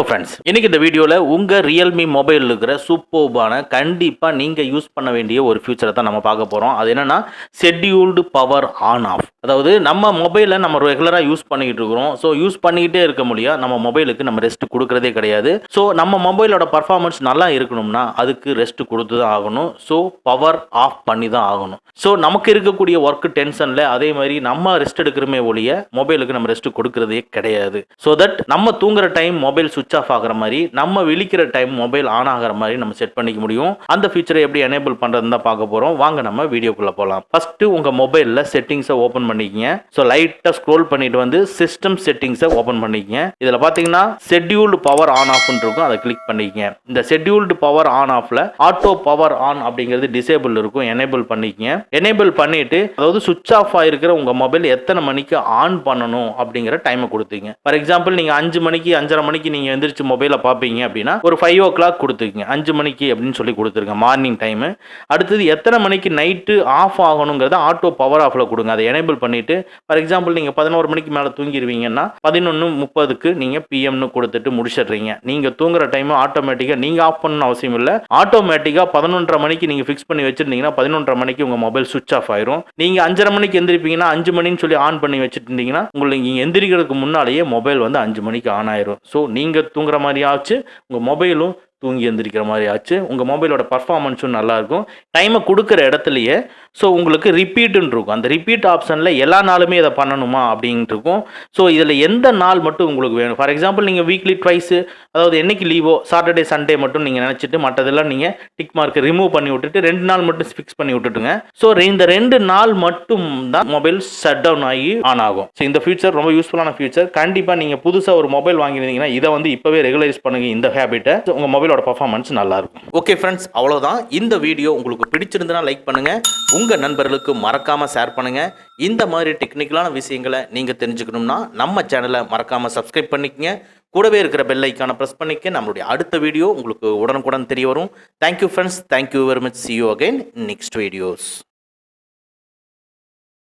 Hello friends, இன்னைக்கு இந்த வீடியோவில் உங்கள் ரியல்மி மொபைலில் இருக்கிற சூப்பர்பான கண்டிப்பாக நீங்கள் யூஸ் பண்ண வேண்டிய ஒரு ஃபியூச்சரை தான் நம்ம பார்க்க போகிறோம். அது என்னென்னா ஷெட்யூல்டு பவர் ஆன் ஆஃப். அதாவது நம்ம மொபைலை நம்ம ரெகுலராக யூஸ் பண்ணிக்கிட்டு இருக்கிறோம். ஸோ யூஸ் பண்ணிக்கிட்டே இருக்க முடியாது, நம்ம மொபைலுக்கு நம்ம ரெஸ்ட் கொடுக்குறதே கிடையாது. ஸோ நம்ம மொபைலோட பர்ஃபார்மன்ஸ் நல்லா இருக்கணும்னா அதுக்கு ரெஸ்ட் கொடுத்து தான் ஆகணும். ஸோ பவர் ஆஃப் பண்ணி தான் ஆகணும். ஸோ நமக்கு இருக்கக்கூடிய ஒர்க் டென்ஷனில் அதே மாதிரி நம்ம ரெஸ்ட் எடுக்கிறமே ஒழிய மொபைலுக்கு நம்ம ரெஸ்ட் கொடுக்குறதே கிடையாது. ஸோ தட் நம்ம தூங்குற டைம் மொபைல் சுவிட்ச் ஆஃப் ஆகிற மாதிரி, நம்ம விழிக்கிற டைம் மொபைல் ஆன் ஆகிற மாதிரி நம்ம செட் பண்ணிக்க முடியும். அந்த ஃபீச்சரை எப்படி எனேபிள் பண்றதுன்னு தான் பார்க்க போறோம். வாங்க நம்ம வீடியோக்குள்ள போகலாம். ஃபர்ஸ்ட் உங்க மொபைல்ல செட்டிங்ஸை ஓபன் பண்ணிக்கங்க. ஸோ லைட்டா ஸ்க்ரோல் பண்ணிட்டு வந்து சிஸ்டம் செட்டிங்ஸை ஓபன் பண்ணிக்கங்க. இதுல பாத்தீங்கன்னா ஷெட்யூல்டு பவர் ஆன் ஆஃப் இருக்கும், அதை கிளிக் பண்ணிக்கங்க. இந்த ஷெட்யூல்டு பவர் ஆன் ஆஃப்ல ஆட்டோ பவர் ஆன் அப்படிங்கிறது டிசேபிள் இருக்கும், எனேபிள் பண்ணிக்கங்க. எனேபிள் பண்ணிட்டு அதாவது சுவிட்ச் ஆஃப் ஆயிருக்கிற உங்க மொபைல் எத்தனை மணிக்கு ஆன் பண்ணணும் அப்படிங்கிற டைமை கொடுத்தீங்க. ஃபார் எக்ஸாம்பிள் நீங்க 5 மணிக்கு 5:30 மணிக்கு நீங்க எந்திரிச்சு மொபைலை பார்ப்பீங்க அப்படின்னா ஒரு 5 o'clock கொடுத்துருக்கீங்க. 5 மணிக்கு அப்படின்னு சொல்லி கொடுத்துருங்க மார்னிங் டைமு. அடுத்தது எத்தனை மணிக்கு நைட்டு ஆஃப் ஆகணுங்கிறத ஆட்டோ பவர் ஆஃப்ல கொடுங்க, அதை எனேபிள் பண்ணிட்டு. ஃபார் எக்ஸாம்பிள் நீங்க 11 மணிக்கு மேலே தூங்கிடுவீங்கன்னா 11:30க்கு நீங்க பிஎம்னு கொடுத்துட்டு முடிச்சிடுறீங்க. நீங்க தூங்குற டைம் ஆட்டோமேட்டிக்கா நீங்க ஆஃப் பண்ணணும் அவசியம் இல்லை. ஆட்டோமேட்டிக்கா 11:30 மணிக்கு நீங்க ஃபிக்ஸ் பண்ணி வச்சிருந்தீங்கன்னா 11:30 மணிக்கு உங்க மொபைல் சுவிட்ச் ஆஃப் ஆயிரும். நீங்க 5:30 மணிக்கு எந்திரிப்பீங்கன்னா 5 மணின்னு சொல்லி ஆன் பண்ணி வச்சுட்டு இருந்தீங்கன்னா உங்களுக்கு நீங்க எந்திரிக்கிறதுக்கு முன்னாலேயே மொபைல் வந்து 5 மணிக்கு ஆன் ஆயிரும். ஸோ நீங்க தூங்குற மாதிரி ஆச்சு, உங்கள் மொபைலும் தூங்கி எந்திரிக்கிற மாதிரி ஆச்சு. உங்கள் மொபைலோட பர்ஃபார்மன்ஸும் நல்லாயிருக்கும். டைமை கொடுக்குற இடத்துலையே ஸோ உங்களுக்கு ரிப்பீட்டுன்னு இருக்கும். அந்த ரிப்பீட் ஆப்ஷனில் எல்லா நாளுமே இதை பண்ணணுமா அப்படின்ட்டு இருக்கும். ஸோ இதில் எந்த நாள் மட்டும் உங்களுக்கு வேணும். ஃபார் எக்ஸாம்பிள் நீங்கள் வீக்லி ட்வைஸு, அதாவது என்னைக்கு லீவோ சாட்டர்டே சண்டே மட்டும் நீங்கள் நினச்சிட்டு மற்றதெல்லாம் நீங்கள் டிக் மார்க்கை ரிமூவ் பண்ணி விட்டுட்டு 2 நாள் மட்டும் ஃபிக்ஸ் பண்ணி விட்டுட்டுங்க. ஸோ இந்த 2 நாள் மட்டும் தான் மொபைல் ஷட் டவுன் ஆகி ஆன் ஆகும். ஸோ இந்த ஃபியூச்சர் ரொம்ப யூஸ்ஃபுல்லான ஃபியூச்சர். கண்டிப்பாக நீங்கள் புதுசாக ஒரு மொபைல் வாங்கியிருந்தீங்கன்னா இதை வந்து இப்போவே ரெகுலரைஸ் பண்ணுங்க, இந்த ஹேபிட்டை. உங்கள் மொபைலோட பர்ஃபார்மன்ஸ் நல்லா இருக்கும். ஓகே ஃப்ரெண்ட்ஸ், அவ்வளோதான். இந்த வீடியோ உங்களுக்கு பிடிச்சிருந்தனா லைக் பண்ணுங்க, உங்கள் நண்பர்களுக்கு மறக்காம ஷேர் பண்ணுங்க. இந்த மாதிரி டெக்னிக்கலான விஷயங்களை நீங்க தெரிஞ்சுக்கணும்னா நம்ம சேனலை மறக்காம சப்ஸ்கிரைப் பண்ணிக்கங்க. கூடவே இருக்கிற பெல் ஐக்கானை பிரஸ் பண்ணிக்க. நம்மளுடைய அடுத்த வீடியோ உங்களுக்கு உடனுக்குடன் தெரிய வரும். Thank you friends, thank you very much. See you again in next videos.